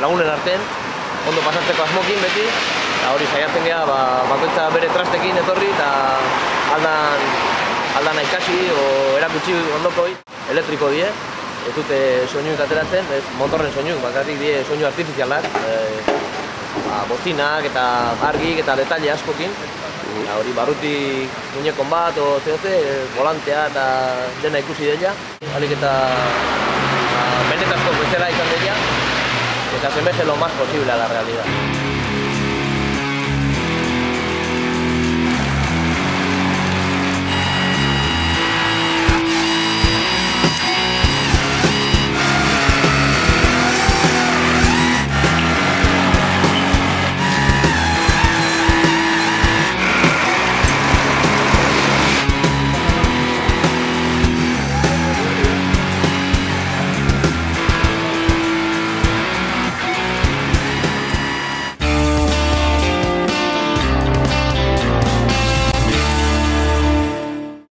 lagunen artean, ondo pasatzeko asmokin beti, eta hori saiatzen geha, bakoitza bere trastekin etorri, eta aldan ikasi, o erakutsi ondokoi, elektriko die, ez dute soinuik ateratzen, ez motorren soinuik, bakarrik die soinu artifizialak, bozinak eta argik eta detalle askokin. Hori barrutik muñekon bat, volantea eta dena ikusi dela. Alik eta benetazko bezala izan dela, eta semeje lo más posible a la realidad.